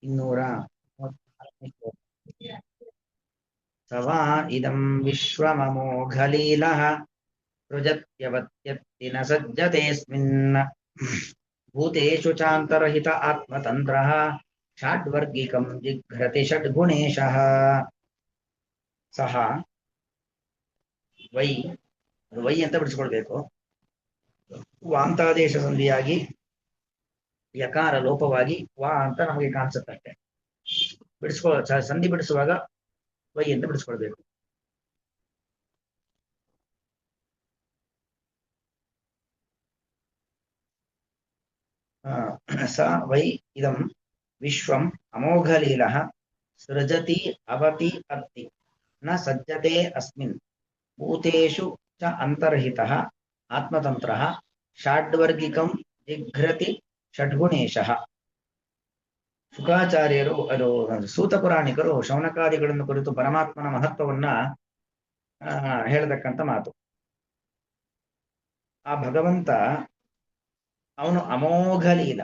234ನೇ ಶ್ಲೋಕ. ಸ ವಾ ಇದಂ ವಿಶ್ವಮಮೋಘಲೀಲಃ ಸೃಜತ್ಯವತ್ಯತ್ತಿ ನ ಸಜ್ಜತೇऽಸ್ಮಿನ್ ಭೂತೇಷು ಚಾಂತರಹಿತ ಆತ್ಮತಂತ್ರಃ ಷಾಡ್ವರ್ಗಿಕಂ ಜಿಘ್ರತಿ ಷಡ್ಗುಣೇಶಃ. ಸಹ ವೈ, ವೈ ಅಂತ ಬಿಡಿಸ್ಕೊಳ್ಬೇಕು. ವಾಂತಾದೇಶ ಸಂಧಿಯಾಗಿ ಯಕಾರ ಲೋಪವಾಗಿ ವಾ ಅಂತ ನಮಗೆ ಕಾಣಿಸುತ್ತಷ್ಟೆ. ಸಂಧಿ ಬಿಡಿಸುವಾಗ ವೈ ಅಂತ ಬಿಡಿಸ್ಕೊಳ್ಬೇಕು. ಸ ವೈ ಇದಂ ವಿಶ್ವಂ ಅಮೋಘಲೀಲಃ ಸೃಜತಿ ಅವತಿ ಅತ್ತಿ ನ ಸಜ್ಜತೆ ಅಸ್ಮಿನ್ ಭೂತೇಷು ಚ ಅಂತರ್ಹಿತಃ ಆತ್ಮತಂತ್ರಃ ಷಾಡ್ವರ್ಗಿಕಂ ಜಿಘ್ರತಿ ಷಡ್ಗುಣೇಶಃ. ಶುಕಾಚಾರ್ಯರು ಅದು ಸೂತ ಪುರಾಣಿಕರು ಶೌನಕಾದಿಗಳನ್ನು ಕುರಿತು ಪರಮಾತ್ಮನ ಮಹತ್ವವನ್ನ ಹೇಳತಕ್ಕಂಥ ಮಾತು. ಆ ಭಗವಂತ ಅವನು ಅಮೋಘ ಲೀಲ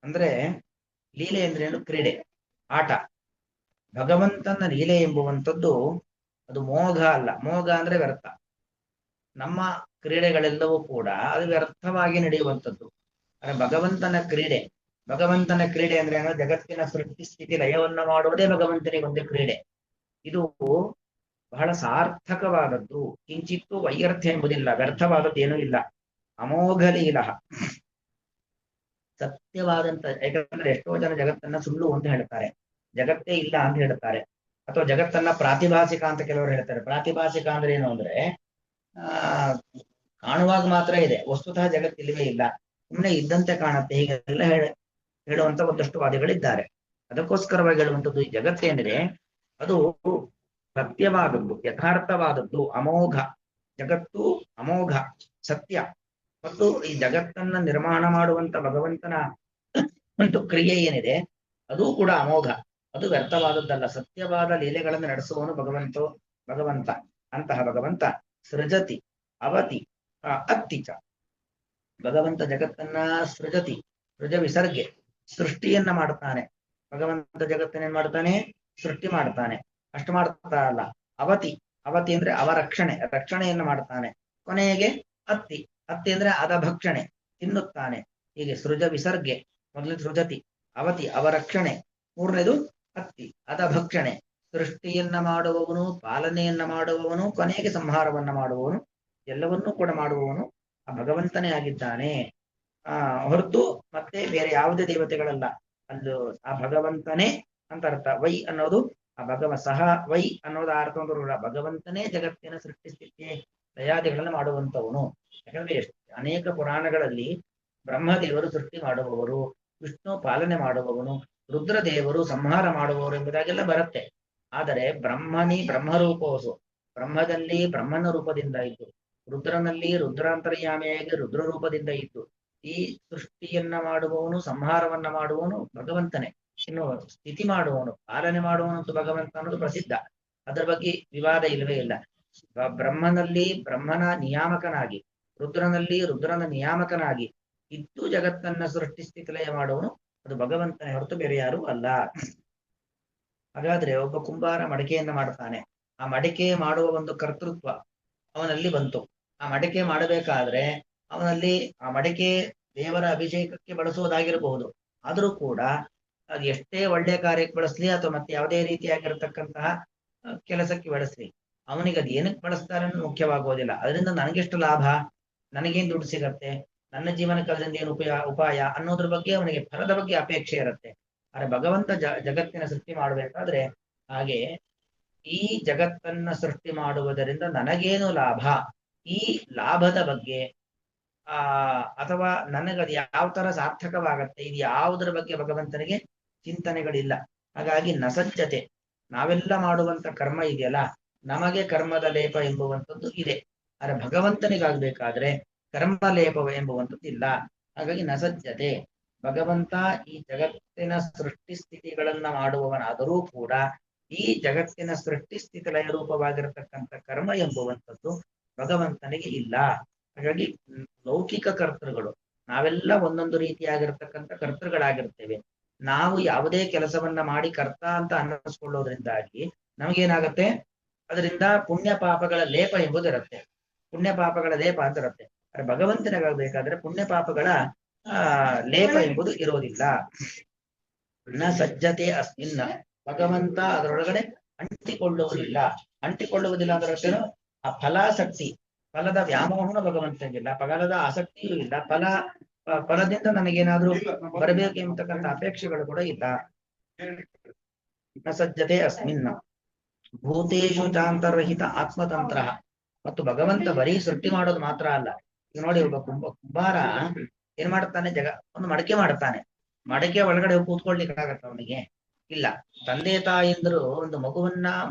ಅಂದ್ರೆ, ಲೀಲೆ ಅಂದ್ರೇನು? ಕ್ರೀಡೆ, ಆಟ. ಭಗವಂತನ ಲೀಲೆ ಎಂಬುವಂಥದ್ದು ಅದು ಮೋಘ ಅಲ್ಲ. ಮೋಘ ಅಂದ್ರೆ ವ್ಯರ್ಥ. ನಮ್ಮ ಕ್ರೀಡೆಗಳೆಲ್ಲವೂ ಕೂಡ ಅದು ವ್ಯರ್ಥವಾಗಿ ನಡೆಯುವಂಥದ್ದು. ಅಂದ್ರೆ ಭಗವಂತನ ಕ್ರೀಡೆ, ಭಗವಂತನ ಕ್ರೀಡೆ ಅಂದ್ರೆ ಏನೋ ಜಗತ್ತಿನ ಸೃಷ್ಟಿ ಸ್ಥಿತಿ ಲಯವನ್ನ ಮಾಡುವುದೇ ಭಗವಂತನಿಗೆ ಒಂದೇ ಕ್ರೀಡೆ. ಇದು ಬಹಳ ಸಾರ್ಥಕವಾದದ್ದು, ಕಿಂಚಿತ್ತೂ ವೈಯರ್ಥ್ಯ ಎಂಬುದಿಲ್ಲ, ವ್ಯರ್ಥವಾದದ್ದು ಏನೂ ಇಲ್ಲ. ಅಮೋಘ ಲೀಲ, ಸತ್ಯವಾದಂತ. ಯಾಕಂದ್ರೆ ಎಷ್ಟೋ ಜನ ಜಗತ್ತನ್ನ ಸುಳ್ಳು ಅಂತ ಹೇಳ್ತಾರೆ, ಜಗತ್ತೇ ಇಲ್ಲ ಅಂತ ಹೇಳ್ತಾರೆ, ಅಥವಾ ಜಗತ್ತನ್ನ ಪ್ರಾತಿಭಾಸಿಕ ಅಂತ ಕೆಲವರು ಹೇಳ್ತಾರೆ. ಪ್ರಾತಿಭಾಸಿಕ ಅಂದ್ರೆ ಏನು ಅಂದ್ರೆ ಕಾಣುವಾಗ ಮಾತ್ರ ಇದೆ, ವಸ್ತುತಃ ಜಗತ್ತಿಲ್ಲವೇ ಇಲ್ಲ, ಸುಮ್ಮನೆ ಇದ್ದಂತೆ ಕಾಣುತ್ತೆ, ಹೀಗೆಲ್ಲ ಹೇಳುವಂತ ಒಂದಷ್ಟು ವಾದಿಗಳಿದ್ದಾರೆ. ಅದಕ್ಕೋಸ್ಕರವಾಗಿ ಹೇಳುವಂಥದ್ದು, ಈ ಜಗತ್ತೇನಿದೆ ಅದು ಸತ್ಯವಾದದ್ದು, ಯಥಾರ್ಥವಾದದ್ದು, ಅಮೋಘ. ಜಗತ್ತು ಅಮೋಘ, ಸತ್ಯ. ಮತ್ತು ಈ ಜಗತ್ತನ್ನ ನಿರ್ಮಾಣ ಮಾಡುವಂತ ಭಗವಂತನ ಒಂದು ಕ್ರಿಯೆ ಏನಿದೆ ಅದು ಕೂಡ ಅಮೋಘ, ಅದು ವ್ಯರ್ಥವಾದದ್ದಲ್ಲ. ಸತ್ಯವಾದ ಲೀಲೆಗಳನ್ನು ನಡೆಸುವವನು ಭಗವಂತ. ಅಂತಹ ಭಗವಂತ ಸೃಜತಿ ಅವತಿ ಅತ್ತಿಚ. ಭಗವಂತ ಜಗತ್ತನ್ನ ಸೃಜತಿ, ಸೃಜ ವಿಸರ್ಗೆ, ಸೃಷ್ಟಿಯನ್ನ ಮಾಡ್ತಾನೆ. ಭಗವಂತ ಜಗತ್ತನ್ನೇನ್ ಮಾಡ್ತಾನೆ? ಸೃಷ್ಟಿ ಮಾಡ್ತಾನೆ. ಅಷ್ಟು ಮಾಡ್ತಾ ಅಲ್ಲ, ಅವತಿ. ಅವತಿ ಅಂದ್ರೆ ರಕ್ಷಣೆಯನ್ನ ಮಾಡ್ತಾನೆ. ಕೊನೆಗೆ ಅತ್ತಿ ಅಂದ್ರೆ ಭಕ್ಷಣೆ, ತಿನ್ನುತ್ತಾನೆ. ಹೀಗೆ ಸೃಜ ವಿಸರ್ಗೆ, ಮೊದಲು ಸೃಜತಿ, ಅವತಿ ಅವರಕ್ಷಣೆ, ಮೂರನೇದು ಅತ್ತಿ ಭಕ್ಷಣೆ. ಸೃಷ್ಟಿಯನ್ನ ಮಾಡುವವನು, ಪಾಲನೆಯನ್ನ ಮಾಡುವವನು, ಕೊನೆಗೆ ಸಂಹಾರವನ್ನ ಮಾಡುವವನು, ಎಲ್ಲವನ್ನೂ ಕೂಡ ಮಾಡುವವನು ಆ ಭಗವಂತನೇ ಆಗಿದ್ದಾನೆ. ಹೊರತು ಮತ್ತೆ ಬೇರೆ ಯಾವುದೇ ದೇವತೆಗಳಲ್ಲ. ಅದು ಆ ಭಗವಂತನೇ ಅಂತ ಅರ್ಥ. ವೈ ಅನ್ನೋದು ಆ ಸಹ ವೈ ಅನ್ನೋದು ಅರ್ಥ ಅಂದ್ರೆ ಭಗವಂತನೇ ಜಗತ್ತಿನ ಸೃಷ್ಟಿ ಸ್ಥಿತಿ ದಯಾದಿಗಳನ್ನು ಮಾಡುವಂತವನು. ಯಾಕಂದ್ರೆ ಅನೇಕ ಪುರಾಣಗಳಲ್ಲಿ ಬ್ರಹ್ಮದೇವರು ಸೃಷ್ಟಿ ಮಾಡುವವರು, ವಿಷ್ಣು ಪಾಲನೆ ಮಾಡುವವನು, ರುದ್ರದೇವರು ಸಂಹಾರ ಮಾಡುವವರು ಎಂಬುದಾಗೆಲ್ಲ ಬರುತ್ತೆ. ಆದರೆ ಬ್ರಹ್ಮರೂಪವಸು, ಬ್ರಹ್ಮದಲ್ಲಿ ಬ್ರಹ್ಮನ ರೂಪದಿಂದ ಇದ್ದು, ರುದ್ರನಲ್ಲಿ ರುದ್ರಾಂತರ್ಯಾಮಿಯಾಗಿ ರುದ್ರ ರೂಪದಿಂದ ಇದ್ದು, ಈ ಸೃಷ್ಟಿಯನ್ನ ಮಾಡುವವನು, ಸಂಹಾರವನ್ನ ಮಾಡುವವನು ಭಗವಂತನೇ. ಇನ್ನು ಸ್ಥಿತಿ ಮಾಡುವವನು, ಪಾಲನೆ ಮಾಡುವವನಂತೂ ಭಗವಂತ ಅನ್ನೋದು ಪ್ರಸಿದ್ಧ, ಅದರ ಬಗ್ಗೆ ವಿವಾದ ಇಲ್ಲವೇ ಇಲ್ಲ. ಬ್ರಹ್ಮನಲ್ಲಿ ಬ್ರಹ್ಮನ ನಿಯಾಮಕನಾಗಿ, ರುದ್ರನಲ್ಲಿ ರುದ್ರನ ನಿಯಾಮಕನಾಗಿ ಇದ್ದು ಜಗತ್ತನ್ನ ಸೃಷ್ಟಿ ಸ್ಥಿತಿ ಲಯ ಮಾಡುವನು ಅದು ಭಗವಂತನೇ ಹೊರತು ಬೇರೆ ಯಾರು ಅಲ್ಲ. ಹಾಗಾದ್ರೆ ಒಬ್ಬ ಕುಂಬಾರ ಮಡಿಕೆಯನ್ನ ಮಾಡ್ತಾನೆ, ಆ ಮಡಿಕೆ ಮಾಡುವ ಒಂದು ಕರ್ತೃತ್ವ ಅವನಲ್ಲಿ ಬಂತು. ಆ ಮಡಿಕೆ ಮಾಡಬೇಕಾದ್ರೆ ಅವನಲ್ಲಿ ಆ ಮಡಿಕೆ ದೇವರ ಅಭಿಷೇಕಕ್ಕೆ ಬಳಸುವುದಾಗಿರಬಹುದು, ಆದರೂ ಕೂಡ ಅದು ಎಷ್ಟೇ ಒಳ್ಳೆಯ ಕಾರ್ಯಕ್ಕೆ ಬಳಸ್ಲಿ ಅಥವಾ ಮತ್ತೆ ಯಾವುದೇ ರೀತಿಯಾಗಿರತಕ್ಕಂತಹ ಕೆಲಸಕ್ಕೆ ಬಳಸ್ಲಿ, ಅವನಿಗೆ ಅದು ಏನಕ್ಕೆ ಬಳಸ್ತಾರೆ ಅನ್ನೋದು ಮುಖ್ಯವಾಗುವುದಿಲ್ಲ. ಅದರಿಂದ ನನಗೆಷ್ಟು ಲಾಭ, ನನಗೇನು ದುಡ್ಡು ಸಿಗತ್ತೆ, ನನ್ನ ಜೀವನ ಕಾಲದಿಂದ ಏನು ಉಪಾಯ ಅನ್ನೋದ್ರ ಬಗ್ಗೆ ಅವನಿಗೆ ಫಲದ ಬಗ್ಗೆ ಅಪೇಕ್ಷೆ ಇರುತ್ತೆ. ಆದ್ರೆ ಭಗವಂತ ಜಗತ್ತಿನ ಸೃಷ್ಟಿ ಮಾಡಬೇಕಾದ್ರೆ ಹಾಗೆ ಈ ಜಗತ್ತನ್ನ ಸೃಷ್ಟಿ ಮಾಡುವುದರಿಂದ ನನಗೇನು ಲಾಭ, ಈ ಲಾಭದ ಬಗ್ಗೆ ಅಥವಾ ನನಗದು ಯಾವ ತರ ಸಾರ್ಥಕವಾಗತ್ತೆ, ಇದು ಯಾವುದರ ಬಗ್ಗೆ ಭಗವಂತನಿಗೆ ಚಿಂತನೆಗಳಿಲ್ಲ. ಹಾಗಾಗಿ ನಸಜ್ಜತೆ, ನಾವೆಲ್ಲ ಮಾಡುವಂತ ಕರ್ಮ ಇದೆಯಲ್ಲ, ನಮಗೆ ಕರ್ಮದ ಲೇಪ ಎಂಬುವಂಥದ್ದು ಇದೆ. ಆದ್ರೆ ಭಗವಂತನಿಗಾಗಬೇಕಾದ್ರೆ ಕರ್ಮ ಲೇಪ ಎಂಬುವಂಥದ್ದು ಇಲ್ಲ. ಹಾಗಾಗಿ ನಸಜ್ಜತೆ, ಭಗವಂತ ಈ ಜಗತ್ತಿನ ಸೃಷ್ಟಿ ಸ್ಥಿತಿಗಳನ್ನ ಮಾಡುವವನಾದರೂ ಕೂಡ ಈ ಜಗತ್ತಿನ ಸೃಷ್ಟಿ ಸ್ಥಿತಿ ಲಯ ರೂಪವಾಗಿರತಕ್ಕಂಥ ಕರ್ಮ ಎಂಬುವಂಥದ್ದು ಭಗವಂತನಿಗೆ ಇಲ್ಲ. ಹಾಗಾಗಿ ಲೌಕಿಕ ಕರ್ತೃಗಳು ನಾವೆಲ್ಲ ಒಂದೊಂದು ರೀತಿಯಾಗಿರ್ತಕ್ಕಂಥ ಕರ್ತೃಗಳಾಗಿರ್ತೇವೆ. ನಾವು ಯಾವುದೇ ಕೆಲಸವನ್ನ ಮಾಡಿ ಕರ್ತ ಅಂತ ಅನ್ನಿಸ್ಕೊಳ್ಳೋದ್ರಿಂದಾಗಿ ನಮಗೇನಾಗತ್ತೆ, ಅದರಿಂದ ಪುಣ್ಯ ಪಾಪಗಳ ಲೇಪ ಎಂಬುದಿರುತ್ತೆ. ಪುಣ್ಯ ಪಾಪಗಳ ಲೇಪ ಅಂತ ಇರುತ್ತೆ. ಆದ್ರೆ ಭಗವಂತನಿಗಾಗಬೇಕಾದ್ರೆ ಪುಣ್ಯ ಪಾಪಗಳ ಲೇಪ ಎಂಬುದು ಇರೋದಿಲ್ಲ. ನ ಸಜ್ಜತೆ ಅಸ್ಮಿನ್ನ, ಭಗವಂತ ಅದರೊಳಗಡೆ ಅಂಟಿಕೊಳ್ಳುವುದಿಲ್ಲ. ಅಂಟಿಕೊಳ್ಳುವುದಿಲ್ಲ ಅಂದ್ರೆ ಆ ಫಲಾಸಕ್ತಿ, ಫಲದ ವ್ಯಾಮೋಹನ ಭಗವಂತನಿಗಿಲ್ಲ, ಫಲದ ಆಸಕ್ತಿಯೂ ಇಲ್ಲ, ಫಲದಿಂದ ನನಗೇನಾದ್ರೂ ಬರಬೇಕು ಎಂಬತಕ್ಕಂಥ ಅಪೇಕ್ಷೆಗಳು ಕೂಡ ಇಲ್ಲ. ನ ಸಜ್ಜತೆ ಅಸ್ಮಿನ್ನ ಭೂತೇಶು ಚಾಂತರ್ರಹಿತ ಆತ್ಮತಂತ್ರ. ಮತ್ತು ಭಗವಂತ ಬರೀ ಸೃಷ್ಟಿ ಮಾಡೋದು ಮಾತ್ರ ಅಲ್ಲ. ಈಗ ನೋಡಿ, ಒಬ್ಬ ಕುಂಬಾರ ಏನ್ ಮಾಡ್ತಾನೆ, ಒಂದು ಮಡಕೆ ಮಾಡ್ತಾನೆ. ಮಡಕೆ ಒಳಗಡೆ ಕೂತ್ಕೊಳ್ಲಿಕ್ಕಾಗತ್ತ ಅವನಿಗೆ? ಇಲ್ಲ. ತಂದೆ ತಾಯಿಂದರು ಒಂದು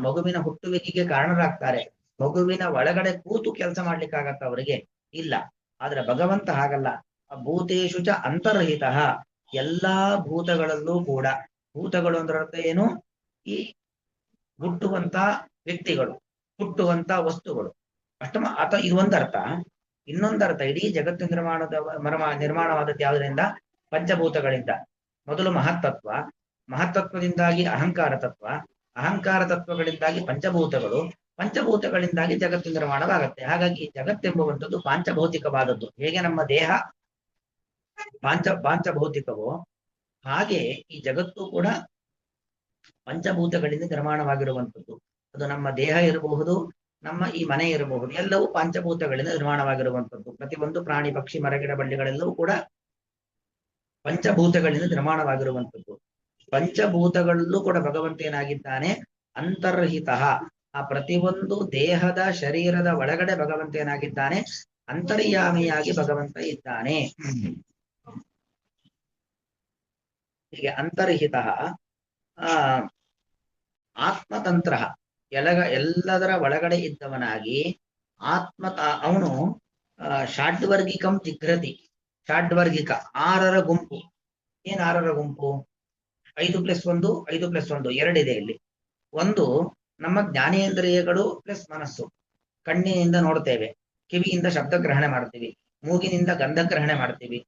ಮಗುವಿನ ಹುಟ್ಟುವಿಕೆಗೆ ಕಾರಣರಾಗ್ತಾರೆ. ಮಗುವಿನ ಒಳಗಡೆ ಕೂತು ಕೆಲಸ ಮಾಡ್ಲಿಕ್ಕಾಗತ್ತ ಅವರಿಗೆ? ಇಲ್ಲ. ಆದ್ರೆ ಭಗವಂತ ಹಾಗಲ್ಲ. ಭೂತೇಶು ಚ ಅಂತರ್ಹಿತ, ಎಲ್ಲಾ ಭೂತಗಳಲ್ಲೂ ಕೂಡ, ಭೂತಗಳು ಅಂದ್ರೆ ಅರ್ಥ ಏನು? ಈ ಹುಟ್ಟುವಂತ ವ್ಯಕ್ತಿಗಳು, ಹುಟ್ಟುವಂತ ವಸ್ತುಗಳು ಅಷ್ಟ ಇದು ಒಂದರ್ಥ. ಇನ್ನೊಂದರ್ಥ, ಇಡೀ ಜಗತ್ತು ನಿರ್ಮಾಣವಾದದ್ದು ಯಾವುದರಿಂದ? ಪಂಚಭೂತಗಳಿಂದ. ಮೊದಲು ಮಹತ್ತತ್ವ, ಮಹತ್ತತ್ವದಿಂದಾಗಿ ಅಹಂಕಾರ ತತ್ವ, ಅಹಂಕಾರ ತತ್ವಗಳಿಂದಾಗಿ ಪಂಚಭೂತಗಳು, ಪಂಚಭೂತಗಳಿಂದಾಗಿ ಜಗತ್ತು ನಿರ್ಮಾಣವಾಗತ್ತೆ. ಹಾಗಾಗಿ ಜಗತ್ತೆಂಬುವಂಥದ್ದು ಪಾಂಚಭೌತಿಕವಾದದ್ದು. ಹೇಗೆ ನಮ್ಮ ದೇಹ ಪಾಂಚಭೌತಿಕವೋ ಹಾಗೆ ಈ ಜಗತ್ತು ಕೂಡ ಪಂಚಭೂತಗಳಿಂದ ನಿರ್ಮಾಣವಾಗಿರುವಂಥದ್ದು. ಅದು ನಮ್ಮ ದೇಹ ಇರಬಹುದು, ನಮ್ಮ ಈ ಮನೆ ಇರಬಹುದು, ಎಲ್ಲವೂ ಪಂಚಭೂತಗಳಿಂದ ನಿರ್ಮಾಣವಾಗಿರುವಂಥದ್ದು. ಪ್ರತಿಯೊಂದು ಪ್ರಾಣಿ ಪಕ್ಷಿ ಮರಗಿಡ ಬಳ್ಳಿಗಳೆಲ್ಲವೂ ಕೂಡ ಪಂಚಭೂತಗಳಿಂದ ನಿರ್ಮಾಣವಾಗಿರುವಂಥದ್ದು. ಪಂಚಭೂತಗಳಲ್ಲೂ ಕೂಡ ಭಗವಂತ ಏನಾಗಿದ್ದಾನೆ? ಅಂತರ್ಹಿತ. ಆ ಪ್ರತಿಯೊಂದು ದೇಹದ ಶರೀರದ ಒಳಗಡೆ ಭಗವಂತ ಏನಾಗಿದ್ದಾನೆ? ಅಂತರ್ಯಾಮಿಯಾಗಿ ಭಗವಂತ ಇದ್ದಾನೆ. ಹೀಗೆ ಅಂತರ್ಹಿತ ಆತ್ಮತಂತ್ರ, ಎಲ್ಲದರ ಒಳಗಡೆ ಇದ್ದವನಾಗಿ ಅವನು ಷಾಡ್ವರ್ಗಿಕಂ ಜಿಘ್ರತಿ. ಷಾಡ್ವರ್ಗಿಕ, 6ರ ಗುಂಪು. ಏನ್ 6ರ ಗುಂಪು? 5+1, 5+1 2 ಇಲ್ಲಿ. ಒಂದು ನಮ್ಮ ಜ್ಞಾನೇಂದ್ರಿಯಗಳು ಪ್ಲಸ್ ಮನಸ್ಸು. ಕಣ್ಣಿನಿಂದ ನೋಡ್ತೇವೆ, ಕಿವಿಯಿಂದ ಶಬ್ದ ಗ್ರಹಣೆ ಮಾಡ್ತೀವಿ, ಮೂಗಿನಿಂದ ಗಂಧ ಗ್ರಹಣೆ ಮಾಡ್ತೀವಿ,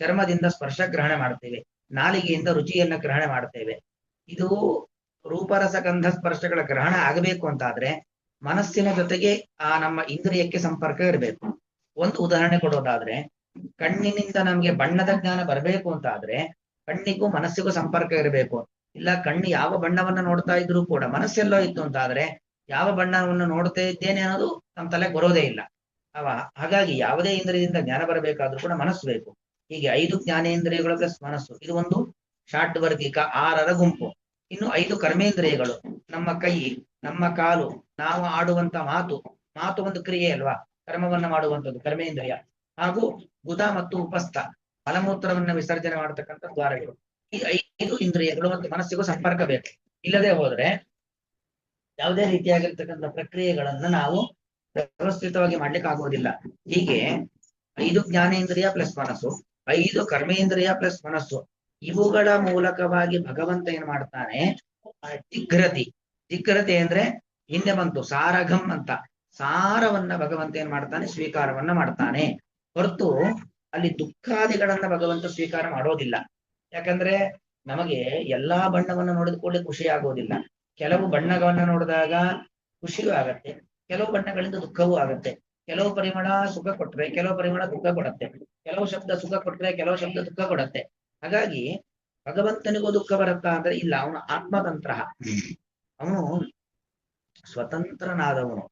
ಚರ್ಮದಿಂದ ಸ್ಪರ್ಶ ಗ್ರಹಣೆ ಮಾಡ್ತೇವೆ, ನಾಲಿಗೆಯಿಂದ ರುಚಿಯನ್ನ ಗ್ರಹಣೆ ಮಾಡ್ತೇವೆ. ಇದು ರೂಪರಸ ಗಂಧ ಸ್ಪರ್ಶಗಳ ಗ್ರಹಣ ಆಗಬೇಕು ಅಂತಾದ್ರೆ ಮನಸ್ಸಿನ ಜೊತೆಗೆ ಆ ನಮ್ಮ ಇಂದ್ರಿಯಕ್ಕೆ ಸಂಪರ್ಕ ಇರಬೇಕು. ಒಂದು ಉದಾಹರಣೆ ಕೊಡೋದಾದ್ರೆ, ಕಣ್ಣಿನಿಂದ ನಮ್ಗೆ ಬಣ್ಣದ ಜ್ಞಾನ ಬರಬೇಕು ಅಂತಾದ್ರೆ ಕಣ್ಣಿಗೂ ಮನಸ್ಸಿಗೂ ಸಂಪರ್ಕ ಇರಬೇಕು. ಇಲ್ಲ, ಕಣ್ಣು ಯಾವ ಬಣ್ಣವನ್ನ ನೋಡ್ತಾ ಇದ್ರು ಕೂಡ ಮನಸ್ಸೆಲ್ಲೋ ಇತ್ತು ಅಂತಾದ್ರೆ ಯಾವ ಬಣ್ಣವನ್ನು ನೋಡ್ತಾ ಇದ್ದೇನೆ ಅನ್ನೋದು ನಮ್ಮ ತಲೆಗೆ ಬರೋದೇ ಇಲ್ಲ. ಹಾಗಾಗಿ ಯಾವುದೇ ಇಂದ್ರಿಯದಿಂದ ಜ್ಞಾನ ಬರಬೇಕಾದ್ರೂ ಕೂಡ ಮನಸ್ಸು ಬೇಕು. ಹೀಗೆ 5 ಜ್ಞಾನೇಂದ್ರಿಯಗಳು ಪ್ಲಸ್ ಮನಸ್ಸು, ಇದು ಒಂದು ಷಾಡ್ವರ್ಗಿಕ 6ರ ಗುಂಪು. ಇನ್ನು 5 ಕರ್ಮೇಂದ್ರಿಯಗಳು, ನಮ್ಮ ಕೈ, ನಮ್ಮ ಕಾಲು, ನಾವು ಆಡುವಂತ ಮಾತು ಒಂದು ಕ್ರಿಯೆ ಅಲ್ವಾ, ಕರ್ಮವನ್ನ ಮಾಡುವಂಥದ್ದು ಕರ್ಮೇಂದ್ರಿಯ. ಹಾಗೂ ಗುದ ಮತ್ತು ಉಪಸ್ಥ, ಮಲಮೂತ್ರವನ್ನ ವಿಸರ್ಜನೆ ಮಾಡತಕ್ಕಂಥ ದ್ವಾರಗಳು. ಈ 5 ಇಂದ್ರಿಯಗಳು ಮತ್ತು ಮನಸ್ಸಿಗೂ ಸಂಪರ್ಕ ಬೇಕು. ಇಲ್ಲದೆ ಹೋದ್ರೆ ಯಾವುದೇ ರೀತಿಯಾಗಿರ್ತಕ್ಕಂಥ ಪ್ರಕ್ರಿಯೆಗಳನ್ನ ನಾವು ವ್ಯವಸ್ಥಿತವಾಗಿ ಮಾಡ್ಲಿಕ್ಕೆ ಆಗೋದಿಲ್ಲ. ಹೀಗೆ 5 ಜ್ಞಾನೇಂದ್ರಿಯ ಪ್ಲಸ್ ಮನಸ್ಸು, 5 ಕರ್ಮೇಂದ್ರಿಯ ಪ್ಲಸ್ ಮನಸ್ಸು, ಇವುಗಳ ಮೂಲಕವಾಗಿ ಭಗವಂತ ಏನ್ ಮಾಡ್ತಾನೆ? ಜಿಘ್ರತಿ ಅಂದ್ರೆ ಹಿಂದೆ ಬಂತು ಸಾರಘಂ ಅಂತ, ಸಾರವನ್ನ ಭಗವಂತ ಏನ್ ಮಾಡ್ತಾನೆ? ಸ್ವೀಕಾರವನ್ನ ಮಾಡ್ತಾನೆ. ಹೊರತು ಅಲ್ಲಿ ದುಃಖಾದಿಗಳನ್ನ ಭಗವಂತ ಸ್ವೀಕಾರ ಮಾಡೋದಿಲ್ಲ. ಯಾಕಂದ್ರೆ ನಮಗೆ ಎಲ್ಲಾ ಬಣ್ಣವನ್ನ ನೋಡಿದ ಕೂಡಲೇ ಖುಷಿ ಆಗೋದಿಲ್ಲ. ಕೆಲವು ಬಣ್ಣಗಳನ್ನ ನೋಡಿದಾಗ ಖುಷಿಯೂ ಆಗತ್ತೆ, ಕೆಲವು ಬಣ್ಣಗಳಿಂದ ದುಃಖವೂ ಆಗತ್ತೆ. ಕೆಲವು ಪರಿಮಳ ಸುಖ ಕೊಟ್ರೆ ಕೆಲವು ಪರಿಮಳ ದುಃಖ ಕೊಡತ್ತೆ, ಕೆಲವು ಶಬ್ದ ಸುಖ ಕೊಟ್ರೆ ಕೆಲವು ಶಬ್ದ ದುಃಖ ಕೊಡತ್ತೆ. ಹಾಗಾಗಿ ಭಗವಂತನಿಗೂ ದುಃಖ ಬರುತ್ತಾ ಅಂದ್ರೆ ಇಲ್ಲ, ಅವನು ಆತ್ಮತಂತ್ರ, ಅವನು ಸ್ವತಂತ್ರನಾದವನು.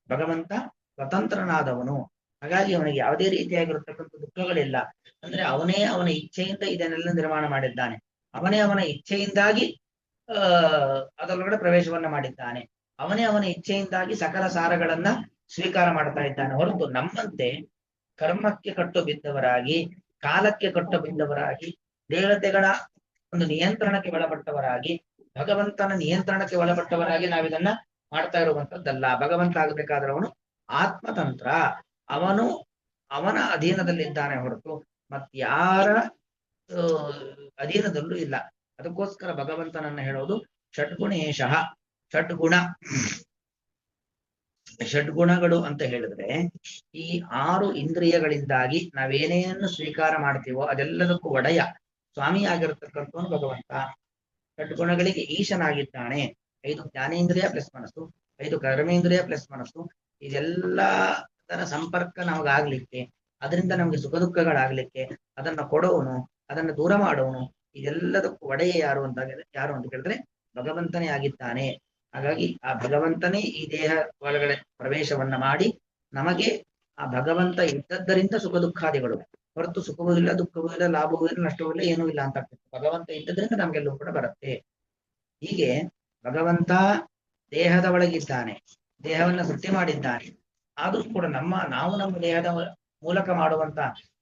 ಭಗವಂತ ಸ್ವತಂತ್ರನಾದವನು. ಹಾಗಾಗಿ ಅವನಿಗೆ ಯಾವುದೇ ರೀತಿಯಾಗಿರತಕ್ಕಂಥ ದುಃಖಗಳಿಲ್ಲ. ಅಂದ್ರೆ ಅವನೇ ಅವನ ಇಚ್ಛೆಯಿಂದ ಇದನ್ನೆಲ್ಲ ನಿರ್ಮಾಣ ಮಾಡಿದ್ದಾನೆ. ಅವನೇ ಅವನ ಇಚ್ಛೆಯಿಂದಾಗಿ ಅದರೊಳಗಡೆ ಪ್ರವೇಶವನ್ನ ಮಾಡಿದ್ದಾನೆ. ಅವನೇ ಅವನ ಇಚ್ಛೆಯಿಂದಾಗಿ ಸಕಲ ಸಾರಗಳನ್ನ ಸ್ವೀಕಾರ ಮಾಡ್ತಾ ಇದ್ದಾನೆ. ಹೊರತು ನಮ್ಮಂತೆ ಕರ್ಮಕ್ಕೆ ಕಟ್ಟು ಬಿದ್ದವರಾಗಿ, ಕಾಲಕ್ಕೆ ಕಟ್ಟು ಬಿದ್ದವರಾಗಿ, ದೇವತೆಗಳ ಒಂದು ನಿಯಂತ್ರಣಕ್ಕೆ ಒಳಪಟ್ಟವರಾಗಿ, ಭಗವಂತನ ನಿಯಂತ್ರಣಕ್ಕೆ ಒಳಪಟ್ಟವರಾಗಿ ನಾವಿದನ್ನ ಮಾಡ್ತಾ ಇರುವಂತದ್ದಲ್ಲ. ಭಗವಂತ ಆಗಬೇಕಾದ್ರೆ ಆತ್ಮತಂತ್ರ, ಅವನ ಅಧೀನದಲ್ಲಿದ್ದಾನೆ ಹೊರತು ಮತ್ಯಾರ ಅಧೀನದಲ್ಲೂ ಇಲ್ಲ. ಅದಕ್ಕೋಸ್ಕರ ಭಗವಂತನನ್ನ ಹೇಳೋದು ಷಡ್ಗುಣೇಶಃ. ಷಡ್ಗುಣಗಳು ಅಂತ ಹೇಳಿದ್ರೆ ಈ 6 ಇಂದ್ರಿಯಗಳಿಂದಾಗಿ ನಾವೇನೇನು ಸ್ವೀಕಾರ ಮಾಡ್ತೀವೋ ಅದೆಲ್ಲದಕ್ಕೂ ಒಡೆಯ ಸ್ವಾಮಿಯಾಗಿರತಕ್ಕಂಥವನು ಭಗವಂತ. ಷಡ್ಗುಣಗಳಿಗೆ ಈಶನಾಗಿದ್ದಾನೆ. 5 ಜ್ಞಾನೇಂದ್ರಿಯ ಪ್ಲಸ್ ಮನಸ್ಸು, 5 ಕರ್ಮೇಂದ್ರಿಯ ಪ್ಲಸ್ ಮನಸ್ಸು, ಇದೆಲ್ಲದರ ಸಂಪರ್ಕ ನಮಗಾಗ್ಲಿಕ್ಕೆ, ಅದರಿಂದ ನಮಗೆ ಸುಖ ದುಃಖಗಳಾಗ್ಲಿಕ್ಕೆ, ಅದನ್ನ ಕೊಡೋನು, ಅದನ್ನ ದೂರ ಮಾಡೋನು, ಇದೆಲ್ಲದಕ್ಕೂ ಒಡೆಯ ಯಾರು ಅಂತ ಕೇಳಿದ್ರೆ ಭಗವಂತನೇ ಆಗಿದ್ದಾನೆ. ಹಾಗಾಗಿ ಆ ಭಗವಂತನೇ ಈ ದೇಹ ಒಳಗಡೆ ಪ್ರವೇಶವನ್ನ ಮಾಡಿ ನಮಗೆ ಆ ಭಗವಂತ ಇದ್ದದ್ದರಿಂದ ಸುಖ ದುಃಖಾದಿಗಳು, ಹೊರತು ಸುಖವೂ ಇಲ್ಲ, ದುಃಖವೂ ಇಲ್ಲ, ಲಾಭವೂ ಇಲ್ಲ, ನಷ್ಟವೂ ಇಲ್ಲ, ಏನೂ ಇಲ್ಲ ಅಂತ ಆಗ್ತದೆ. ಭಗವಂತ ಇದ್ದದ್ರಿಂದ ನಮ್ಗೆಲ್ಲವೂ ಕೂಡ ಬರುತ್ತೆ. ಹೀಗೆ ಭಗವಂತ ದೇಹದ ಒಳಗಿದ್ದಾನೆ, ದೇಹವನ್ನ ಸೃಷ್ಟಿ ಮಾಡಿದ್ದಾನೆ. ಆದ್ರೂ ಕೂಡ ನಾವು ನಮ್ಮ ದೇಹದ ಮೂಲಕ ಮಾಡುವಂತ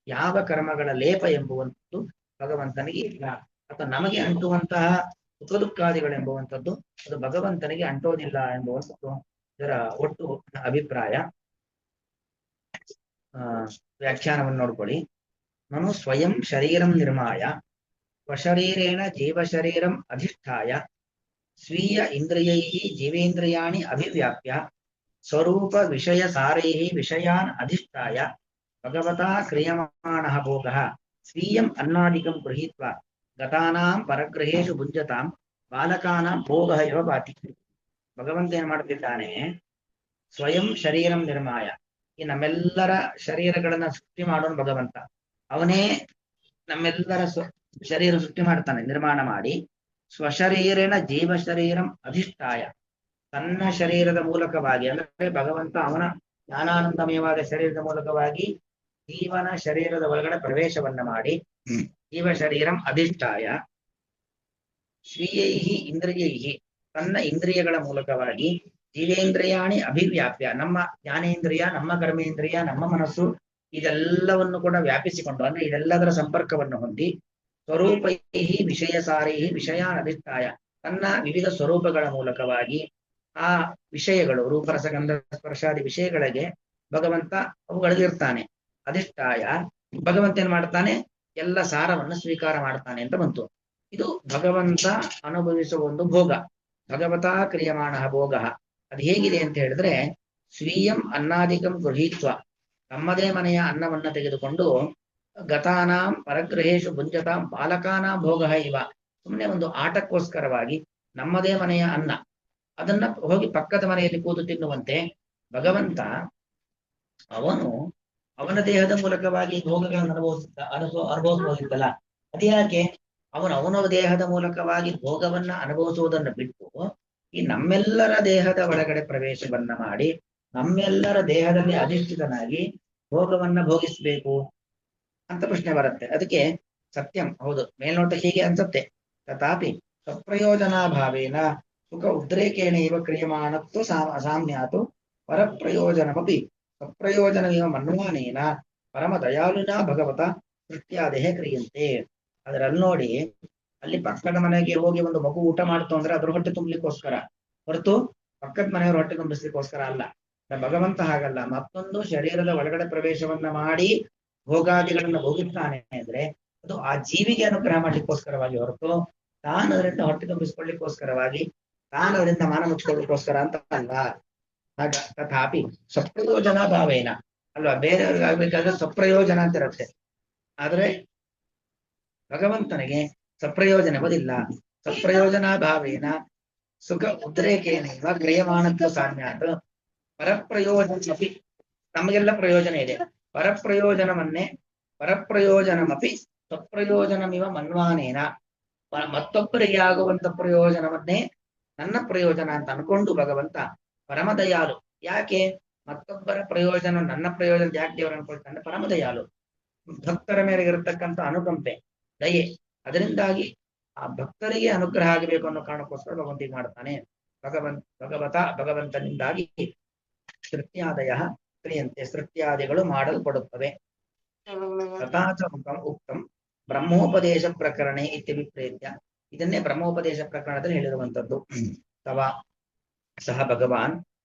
ಯಾವ ಕರ್ಮಗಳ ಲೇಪ ಎಂಬುವಂಥದ್ದು ಭಗವಂತನಿಗೆ ಇಲ್ಲ. ಅಥವಾ ನಮಗೆ ಅಂಟುವಂತಹ ಸುಖ ದುಃಖಾದಿಗಳೆಂಬುವಂಥದ್ದು ಅದು ಭಗವಂತನಿಗೆ ಅಂಟೋದಿಲ್ಲ ಎಂಬುವಂಥದ್ದು ಇದರ ಒಟ್ಟು ಅಭಿಪ್ರಾಯ. ವ್ಯಾಖ್ಯಾನವನ್ನು ನೋಡ್ಕೊಳ್ಳಿ. ನಾನು ಸ್ವಯಂ ಶರೀರಂ ನಿರ್ಮಾಯ ಸ್ವಶರೀರೇಣ ಜೀವಶರೀರಂ ಅಧಿಷ್ಠಾಯ ಸ್ವೀಯ ಇಂದ್ರಿಯೈ ಜೀವೇಂದ್ರಿಯಾಣಿ ಅಭಿವ್ಯಾಪ್ಯ ಸ್ವರೂಪ ವಿಷಯ ಸಾರೈ ವಿಷಯಾನ್ ಅಧಿಷ್ಠಾಯ ಭಗವತಾ ಕ್ರಿಯಮಾಣಃ ಭೋಗಃ ಸ್ವೀಯಂ ಅನ್ನಾದಿಕಂ ಗೃಹೀತ್ವ ಗತಾನಾಂ ಪರಗ್ರಹೇಶು ಭುಂಜತಾಂ ಬಾಲಕಾನಾಂ ಭೋಗಃ ಇವ ಭಾತಿ. ಭಗವಂತ ಏನ್ ಮಾಡ್ತಿದ್ದಾನೆ? ಸ್ವಯಂ ಶರೀರಂ ನಿರ್ಮಾಯ, ಈ ನಮ್ಮೆಲ್ಲರ ಶರೀರಗಳನ್ನ ಸೃಷ್ಟಿ ಮಾಡೋನು ಭಗವಂತ. ಅವನೇ ನಮ್ಮೆಲ್ಲರ ಶರೀರ ಸೃಷ್ಟಿ ಮಾಡ್ತಾನೆ, ನಿರ್ಮಾಣ ಮಾಡಿ. ಸ್ವಶರೀರೇಣ ಜೀವ ಶರೀರಂ ಅಧಿಷ್ಠಾಯ, ತನ್ನ ಶರೀರದ ಮೂಲಕವಾಗಿ, ಅಂದ್ರೆ ಭಗವಂತ ಅವನ ಜ್ಞಾನಾನಂದಮಯವಾದ ಶರೀರದ ಮೂಲಕವಾಗಿ ಜೀವನ ಶರೀರದ ಒಳಗಡೆ ಪ್ರವೇಶವನ್ನ ಮಾಡಿ ಜೀವ ಶರೀರಂ ಅಧಿಷ್ಠಾಯ ಸ್ವೀಯೈಹಿ ಇಂದ್ರಿಯೈಹಿ, ತನ್ನ ಇಂದ್ರಿಯಗಳ ಮೂಲಕವಾಗಿ ಜೀವೇಂದ್ರಿಯಾಣಿ ಅಭಿವ್ಯಾಪ್ಯ, ನಮ್ಮ ಜ್ಞಾನೇಂದ್ರಿಯ, ನಮ್ಮ ಕರ್ಮೇಂದ್ರಿಯ, ನಮ್ಮ ಮನಸ್ಸು ಇದೆಲ್ಲವನ್ನು ಕೂಡ ವ್ಯಾಪಿಸಿಕೊಂಡು, ಅಂದ್ರೆ ಇದೆಲ್ಲದರ ಸಂಪರ್ಕವನ್ನು ಹೊಂದಿ ಸ್ವರೂಪೈಹಿ ವಿಷಯ ಸಾರೈಹಿ ವಿಷಯಾನ್ ಅಧಿಷ್ಠಾಯ, ತನ್ನ ವಿವಿಧ ಸ್ವರೂಪಗಳ ಮೂಲಕವಾಗಿ ಆ ವಿಷಯಗಳು ರೂಪರಸಗಂಧ ಸ್ಪರ್ಶಾದಿ ವಿಷಯಗಳಿಗೆ ಭಗವಂತ ಅವುಗಳಿಗಿರ್ತಾನೆ. ಅಧಿಷ್ಠಾಯ, ಭಗವಂತ ಏನ್ ಮಾಡ್ತಾನೆ? ಎಲ್ಲ ಸಾರವನ್ನು ಸ್ವೀಕಾರ ಮಾಡ್ತಾನೆ ಅಂತ ಬಂತು. ಇದು ಭಗವಂತ ಅನುಭವಿಸುವ ಒಂದು ಭೋಗ, ಭಗವತಾ ಕ್ರಿಯಮಾಣ ಭೋಗ. ಅದು ಹೇಗಿದೆ ಅಂತ ಹೇಳಿದ್ರೆ, ಸ್ವೀಯಂ ಅನ್ನಾದಿಕಂ ಗೃಹೀತ್ವ, ತಮ್ಮದೇ ಮನೆಯ ಅನ್ನವನ್ನ ತೆಗೆದುಕೊಂಡು ಗತಾನಾಂ ಪರಗ್ರಹೇಶು ಭುಂಜತಾಂ ಬಾಲಕಾನಾಂ ಭೋಗ ಇವ, ಸುಮ್ಮನೆ ಒಂದು ಆಟಕ್ಕೋಸ್ಕರವಾಗಿ ನಮ್ಮದೇ ಮನೆಯ ಅನ್ನ ಅದನ್ನ ಹೋಗಿ ಪಕ್ಕದ ಮನೆಯಲ್ಲಿ ಕೂತು ತಿನ್ನುವಂತೆ ಭಗವಂತ ಅವನ ದೇಹದ ಮೂಲಕವಾಗಿ ಭೋಗಗಳನ್ನು ಅನುಭವಿಸಬಹುದಿತ್ತಲ್ಲ. ಅದ್ಯಾಕೆ ಅವನ ದೇಹದ ಮೂಲಕವಾಗಿ ಭೋಗವನ್ನ ಅನುಭವಿಸುವುದನ್ನು ಬಿಟ್ಟು ಈ ನಮ್ಮೆಲ್ಲರ ದೇಹದ ಒಳಗಡೆ ಪ್ರವೇಶವನ್ನ ಮಾಡಿ ನಮ್ಮೆಲ್ಲರ ದೇಹದಲ್ಲಿ ಅಧಿಷ್ಠಿತನಾಗಿ ಭೋಗವನ್ನ ಭೋಗಿಸ್ಬೇಕು ಅಂತ ಪ್ರಶ್ನೆ ಬರುತ್ತೆ. ಅದಕ್ಕೆ ಸತ್ಯಂ, ಹೌದು, ಮೇಲ್ನೋಟ ಹೀಗೆ ಅನ್ಸತ್ತೆ. ತಥಾಪಿ ಸ್ವಪ್ರಯೋಜನಾಭಾವೇನ ಸುಖ ಉದ್ರೇಕೇಣ ಇವ ಕ್ರಿಯಮಾಣತ್ವ ಸಾಮ್ಯಾತು ಪರಪ್ರಯೋಜನಮಪಿ ಸ್ವಪ್ರಯೋಜನವಿವ ಮನ್ವಾನೇನ ಪರಮ ದಯಾಳುನಾ ಭಗವತ ಸೃಷ್ಟ್ಯಾದೇಹ ಕ್ರಿಯಂತೆ. ಅದರಲ್ಲಿ ನೋಡಿ, ಅಲ್ಲಿ ಪಕ್ಕದ ಮನೆಗೆ ಹೋಗಿ ಒಂದು ಮಗು ಊಟ ಮಾಡ್ತು ಅಂದ್ರೆ ಅದ್ರ ಹೊಟ್ಟೆ ತುಂಬಲಿಕ್ಕೋಸ್ಕರ, ಹೊರತು ಪಕ್ಕದ ಮನೆಯವ್ರ ಹೊಟ್ಟೆ ತುಂಬಿಸ್ಲಿಕ್ಕೋಸ್ಕರ ಅಲ್ಲ. ಭಗವಂತ ಹಾಗಲ್ಲ, ಮತ್ತೊಂದು ಶರೀರದ ಒಳಗಡೆ ಪ್ರವೇಶವನ್ನ ಮಾಡಿ ಭೋಗಾದಿಗಳನ್ನ ಭೋಗಿಸ್ತಾನೆ ಅಂದ್ರೆ ಅದು ಆ ಜೀವಿಗೆ ಅನುಗ್ರಹ ಮಾಡ್ಲಿಕ್ಕೋಸ್ಕರವಾಗಿ, ಹೊರತು ತಾನು ಅದರಿಂದ ಹೊಟ್ಟೆ ತುಂಬಿಸ್ಕೊಳ್ಳಿಕ್ಕೋಸ್ಕರವಾಗಿ, ತಾನು ಅದರಿಂದ ಮಾನ ಮುಚ್ಕೊಳ್ಳಿಕ್ಕೋಸ್ಕರ ಅಂತ ಅಲ್ಲ. ಹಾಗ ತಥಾಪಿ ಸ್ವಪ್ರಯೋಜನ ಭಾವೇನ ಅಲ್ವಾ, ಬೇರೆಯವ್ರಿಗೆ ಆಗ್ಬೇಕಾದ್ರೆ ಸ್ವಪ್ರಯೋಜನ ಅಂತ ಇರುತ್ತೆ. ಆದ್ರೆ ಭಗವಂತನಿಗೆ ಸ್ವಪ್ರಯೋಜನವದಿಲ್ಲ. ಸ್ವಪ್ರಯೋಜನ ಭಾವೇನ ಸುಖ ಉದ್ರೇಕೇನ ಕ್ರಿಯಮಾಣತ್ವ ಸಾಮ್ಯಾತ್ ಪರಪ್ರಯೋಜನಮಪಿ, ನಮಗೆಲ್ಲ ಪ್ರಯೋಜನ ಇದೆ, ಪರಪ್ರಯೋಜನಮಪಿ ಸ್ವಪ್ರಯೋಜನಮಿವ ಮನ್ವಾನೇನ, ಮತ್ತೊಬ್ಬರಿಗೆ ಆಗುವಂತ ಪ್ರಯೋಜನವನ್ನೇ ನನ್ನ ಪ್ರಯೋಜನ ಅಂತ ಅನ್ಕೊಂಡು ಭಗವಂತ ಪರಮದಯಾಲು. ಯಾಕೆ ಮತ್ತೊಬ್ಬರ ಪ್ರಯೋಜನ ನನ್ನ ಪ್ರಯೋಜನ ಯಾಕೆ ದೇವರು ಅನ್ಕೊಳ್ತಾನೆ? ಪರಮದಯಾಲು, ಭಕ್ತರ ಮೇಲೆಗೆ ಇರತಕ್ಕಂಥ ಅನುಕಂಪೆ, ದಯೆ, ಅದರಿಂದಾಗಿ ಆ ಭಕ್ತರಿಗೆ ಅನುಗ್ರಹ ಆಗಬೇಕು ಅನ್ನೋ ಕಾರಣಕ್ಕೋಸ್ಕರ ಭಗವಂತಿಗೆ ಮಾಡ್ತಾನೆ. ಭಗವಂತನಿಂದಾಗಿ ಸೃತ್ಯಾದಯ ಕ್ರಿಯಂತೆ, ಸೃತ್ಯಾದಿಗಳು ಮಾಡಲ್ಪಡುತ್ತವೆ. ತಥಾಚ ಉಕ್ತಂ ಬ್ರಹ್ಮೋಪದೇಶ ಪ್ರಕರಣೆ ಇತ್ಯಭಿಪ್ರೇತ್ಯ, ಇದನ್ನೇ ಬ್ರಹ್ಮೋಪದೇಶ ಪ್ರಕರಣದಲ್ಲಿ ಹೇಳಿರುವಂತದ್ದು. ಅಥವಾ ಸಹ ಭಗವಾನ್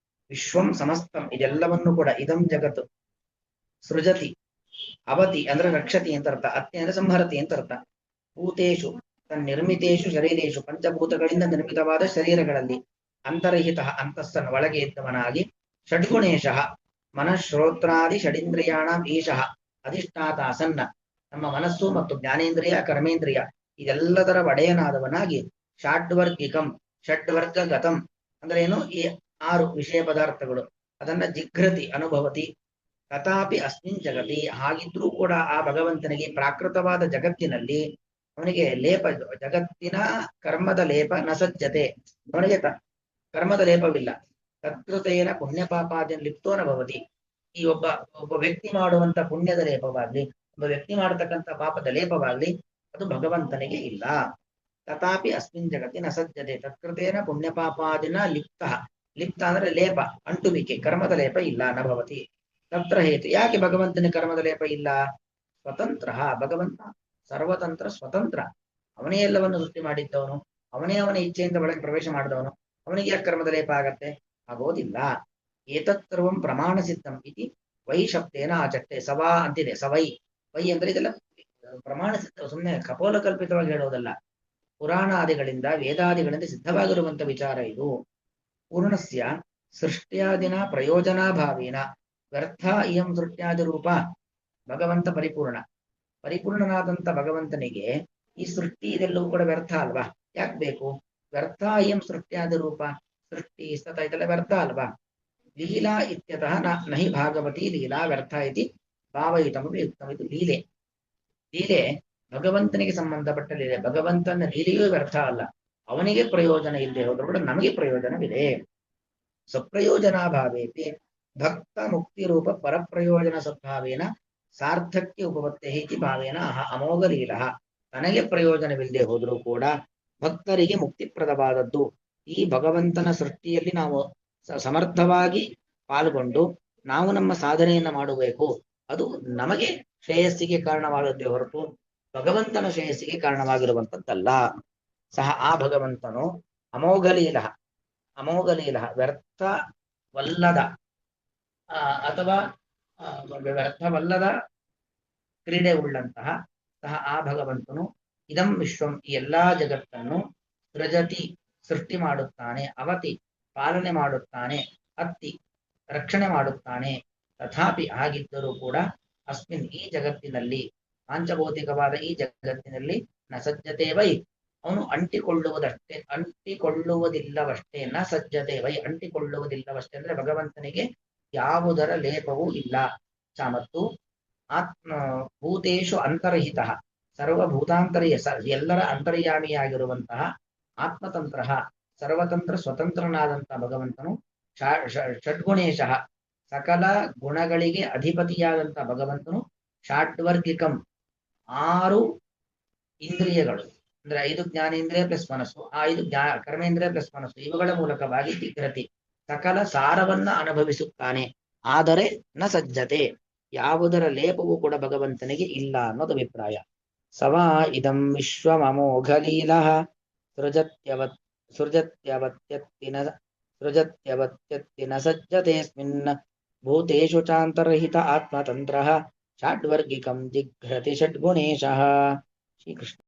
ವಿಶ್ವಂ ಸಮಸ್ತಂ, ಇದೆಲ್ಲವನ್ನು ಕೂಡ ಇದಂ ಜಗತ್ತು ಸೃಜತಿ ಅವತಿ ಅಂದ್ರೆ ರಕ್ಷತಿ ಅಂತ ಅರ್ಥ, ಅತ್ಯ ಅಂದ್ರೆ ಸಂಹರತಿ ಅಂತ ಅರ್ಥ. ಭೂತೇಶು ತನ್ನಿರ್ಮಿತೇಶು ಶರೀರೇಶು, ಪಂಚಭೂತಗಳಿಂದ ನಿರ್ಮಿತವಾದ ಶರೀರಗಳಲ್ಲಿ ಅಂತರ್ಹಿತ ಅಂತಸ್ತನ ಒಳಗೆ ಇದ್ದವನಾಗಿ ಷಡ್ಗುಣೇಶಃ ಮನಃಶ್ರೋತ್ರಾದಿ ಷಡಿಂದ್ರಿಯಾಣ ಈಶಃ ಅಧಿಷ್ಠಾತ ಸನ್ನ, ನಮ್ಮ ಮನಸ್ಸು ಮತ್ತು ಜ್ಞಾನೇಂದ್ರಿಯ ಕರ್ಮೇಂದ್ರಿಯ ಇದೆಲ್ಲದರ ಒಡೆಯನಾದವನಾಗಿ ಷಾಡ್ವರ್ಗಿಕಂ ಷಡ್ವರ್ಗ ಗತಂ ಅಂದ್ರೆ ಏನು, ಈ 6 ವಿಷಯ ಪದಾರ್ಥಗಳು ಅದನ್ನ ಜಿಘ್ರತಿ ಅನುಭವತಿ. ತಥಾಪಿ ಅಸ್ಮಿನ್ ಜಗತಿ, ಹಾಗಿದ್ರೂ ಕೂಡ ಆ ಭಗವಂತನಿಗೆ ಪ್ರಾಕೃತವಾದ ಜಗತ್ತಿನಲ್ಲಿ ಅವನಿಗೆ ಲೇಪ, ಜಗತ್ತಿನ ಕರ್ಮದ ಲೇಪ ನ ಸಜ್ಜತೆ, ಅವನಿಗೆ ಕರ್ಮದ ಲೇಪವಿಲ್ಲ. ತತ್ಕೃತೇನ ಪುಣ್ಯಪಾಪಾದಿನ ಲಿಪ್ತೋನ ಭವತಿ, ಈ ಒಬ್ಬ ವ್ಯಕ್ತಿ ಮಾಡುವಂತ ಪುಣ್ಯದ ಲೇಪವಾಗ್ಲಿ, ಒಬ್ಬ ವ್ಯಕ್ತಿ ಮಾಡತಕ್ಕಂಥ ಪಾಪದ ಲೇಪವಾಗ್ಲಿ ಅದು ಭಗವಂತನಿಗೆ ಇಲ್ಲ. ತಥಾಪಿ ಅಸ್ಮಿನ್ ಜಗತಿ ನ ಸಜ್ಜತೆ ತತ್ಕೃತೇನ ಪುಣ್ಯಪಾಪಾದಿನ ಲಿಪ್ತ, ಲಿಪ್ತ ಅಂದ್ರೆ ಲೇಪ, ಅಂಟುವಿಕೆ, ಕರ್ಮದ ಲೇಪ ಇಲ್ಲ ನ ಭವತಿ. ತತ್ರ ಹೇತು, ಯಾಕೆ ಭಗವಂತನ ಕರ್ಮದ ಲೇಪ ಇಲ್ಲ? ಸ್ವತಂತ್ರ, ಭಗವಂತ ಸರ್ವತಂತ್ರ ಸ್ವತಂತ್ರ, ಅವನೇ ಎಲ್ಲವನ್ನು ಸೃಷ್ಟಿ ಮಾಡಿದ್ದವನು, ಅವನೇ ಅವನ ಇಚ್ಛೆಯಿಂದ ಒಳಗೆ ಪ್ರವೇಶ ಮಾಡಿದವನು, ಅವನಿಗೆ ಯಾಕೆ ಕರ್ಮದ ಲೇಪ ಆಗತ್ತೆ? ಆಗೋದಿಲ್ಲ. ಏತತ್ ಸರ್ವಂ ಪ್ರಮಾಣ ಸಿದ್ಧಂ ಇತಿ ವೈ ಶಬ್ದೇನ ಆಚಟ್ಟೆ. ಸವಾ ಅಂತಿದೆ, ಸವೈ, ವೈ ಅಂದ್ರೆ ಇದೆಲ್ಲ ಪ್ರಮಾಣ ಸಿದ್ಧ, ಸುಮ್ಮನೆ ಖಪೋಲ ಕಲ್ಪಿತವಾಗಿ ಹೇಳೋದಲ್ಲ, ಪುರಾಣಾದಿಗಳಿಂದ ವೇದಾದಿಗಳಿಂದ ಸಿದ್ಧವಾಗಿರುವಂತ ವಿಚಾರ ಇದು. ಪೂರ್ಣಸ್ಯ ಸೃಷ್ಟ್ಯಾದಿನ ಪ್ರಯೋಜನಾಭಾವೇನ ವ್ಯರ್ಥ ಇಯಂ ಸೃಷ್ಟ್ಯಾದಿ ರೂಪ. ಭಗವಂತ ಪರಿಪೂರ್ಣ, ಪರಿಪೂರ್ಣನಾದಂತ ಭಗವಂತನಿಗೆ ಈ ಸೃಷ್ಟಿ ಇದೆಲ್ಲವೂ ಕೂಡ ವ್ಯರ್ಥ ಅಲ್ವಾ? ಯಾಕೆ ಬೇಕು? ವ್ಯರ್ಥ ಇಯಂ ಸೃಷ್ಟ್ಯಾದಿ ರೂಪ, ಸೃಷ್ಟಿ ಸ್ಥಿತ ಇದೆಲ್ಲ ವ್ಯರ್ಥ ಅಲ್ವಾ? ಲೀಲಾ ಇತ್ಯತಃ ನಹಿ ಭಾಗವತಿ ಲೀಲಾ ವ್ಯರ್ಥ ಇತಿ ಭಾವಯುತಮಪಿ ಯುಕ್ತಂ. ಇದು ಲೀಲೆ, ಲೀಲೆ ಭಗವಂತನಿಗೆ ಸಂಬಂಧಪಟ್ಟ ಲೀಲೆ. ಭಗವಂತನ ಲೀಲೆಯೂ ವ್ಯರ್ಥ ಅಲ್ಲ, ಅವನಿಗೆ ಪ್ರಯೋಜನ ಇಲ್ಲದೆ ಹೋದ್ರೂ ಕೂಡ ನಮಗೆ ಪ್ರಯೋಜನವಿದೆ. ಸ್ವಪ್ರಯೋಜನಾಭಾವೇಪಿ ಭಕ್ತ ಮುಕ್ತಿ ರೂಪ ಪರಪ್ರಯೋಜನ ಸದ್ಭಾವೇನ ಸಾರ್ಥಕ್ಯ ಉಪಪತ್ತೇ ಇತಿ ಭಾವೇನ ಅಮೋಘ ಲೀಲ. ತನಗೆ ಪ್ರಯೋಜನವಿಲ್ಲದೆ ಹೋದ್ರೂ ಕೂಡ ಭಕ್ತರಿಗೆ ಮುಕ್ತಿಪ್ರದವಾದದ್ದು ಈ ಭಗವಂತನ ಸೃಷ್ಟಿಯಲ್ಲಿ ನಾವು ಸಮರ್ಥವಾಗಿ ಪಾಲ್ಗೊಂಡು ನಾವು ನಮ್ಮ ಸಾಧನೆಯನ್ನ ಮಾಡಬೇಕು. ಅದು ನಮಗೆ ಶ್ರೇಯಸ್ಸಿಗೆ ಕಾರಣವಾಗದ್ದೇ ಹೊರತು ಭಗವಂತನ ಶ್ರೇಯಸ್ಸಿಗೆ ಕಾರಣವಾಗಿರುವಂತದ್ದಲ್ಲ. ಸಹ ಆ ಭಗವಂತನು ಅಮೋಘಲೀಲ, ಅಮೋಘಲೀಲ ವ್ಯರ್ಥವಲ್ಲದ ಅಥವಾ ವ್ಯರ್ಥವಲ್ಲದ ಕ್ರೀಡೆ ಉಳ್ಳಂತಹ ಸಹ ಆ ಭಗವಂತನು ಇದಂ ವಿಶ್ವಂ, ಈ ಎಲ್ಲಾ ಜಗತ್ತನ್ನು ಸೃಜತಿ ಸೃಷ್ಟಿ ಮಾಡುತ್ತಾನೆ, ಅವತಿ ಪಾಲನೆ ಮಾಡುತ್ತಾನೆ, ಅತ್ತಿ ರಕ್ಷಣೆ ಮಾಡುತ್ತಾನೆ. ತಥಾಪಿ ಆಗಿದ್ದರೂ ಕೂಡ ಅಸ್ಮಿನ್ ಈ ಜಗತ್ತಿನಲ್ಲಿ, ಪಾಂಚಭೌತಿಕವಾದ ಈ ಜಗತ್ತಿನಲ್ಲಿ ನ ಸಜ್ಜತೆ ವೈ, ಅವನು ಅಂಟಿಕೊಳ್ಳುವುದಿಲ್ಲವಷ್ಟೇ. ನ ಸಜ್ಜತೆ ವೈ, ಅಂಟಿಕೊಳ್ಳುವುದಿಲ್ಲವಷ್ಟೇ ಅಂದ್ರೆ ಭಗವಂತನಿಗೆ ಯಾವುದರ ಲೇಪವೂ ಇಲ್ಲ. ಮತ್ತು ಆತ್ಮ ಭೂತೇಶು ಅಂತರ್ಹಿತ, ಸರ್ವಭೂತಾಂತರ್ಯ, ಎಲ್ಲರ ಅಂತರ್ಯಾಮಿಯಾಗಿರುವಂತಹ ಆತ್ಮತಂತ್ರ, ಸರ್ವತಂತ್ರ ಸ್ವತಂತ್ರನಾದಂತಹ ಭಗವಂತನು ಷಡ್ಗುಣೇಶ, ಸಕಲ ಗುಣಗಳಿಗೆ ಅಧಿಪತಿಯಾದಂತಹ ಭಗವಂತನು ಷಾಡ್ವರ್ಗಿಕಂ, 6 ಇಂದ್ರಿಯಗಳು ಅಂದ್ರೆ 5 ಜ್ಞಾನೇಂದ್ರಿಯ ಪ್ಲಸ್ ಮನಸ್ಸು, ಆ 5 ಕರ್ಮೇಂದ್ರಿಯ ಪ್ಲಸ್ ಮನಸ್ಸು, ಇವುಗಳ ಮೂಲಕವಾಗಿ ಜಿಘ್ರತಿ ಸಕಲ ಸಾರವನ್ನ ಅನುಭವಿಸುತ್ತಾನೆ. ಆದರೆ ನ ಸಜ್ಜತೆ, ಯಾವುದರ ಲೇಪವೂ ಕೂಡ ಭಗವಂತನಿಗೆ ಇಲ್ಲ ಅನ್ನೋದು ಅಭಿಪ್ರಾಯ. ಸವಾ ಇದಂ ವಿಶ್ವಮಮೋಘಲೀಲಃ ಸೃಜತ್ಯವತ್ಯತ್ತಿ ನ ಸಜ್ಜತೆಸ್ಮಿನ್ ಭೂತೇಷು ಚಾಂತರ್ಹಿತ ಆತ್ಮತಂತ್ರಃ ಷಾಡ್ವರ್ಗಿಕಂ ಜಿಘ್ರತಿ ಷಡ್ಗುಣೇಶಃ. ಶ್ರೀಕೃಷ್ಣ.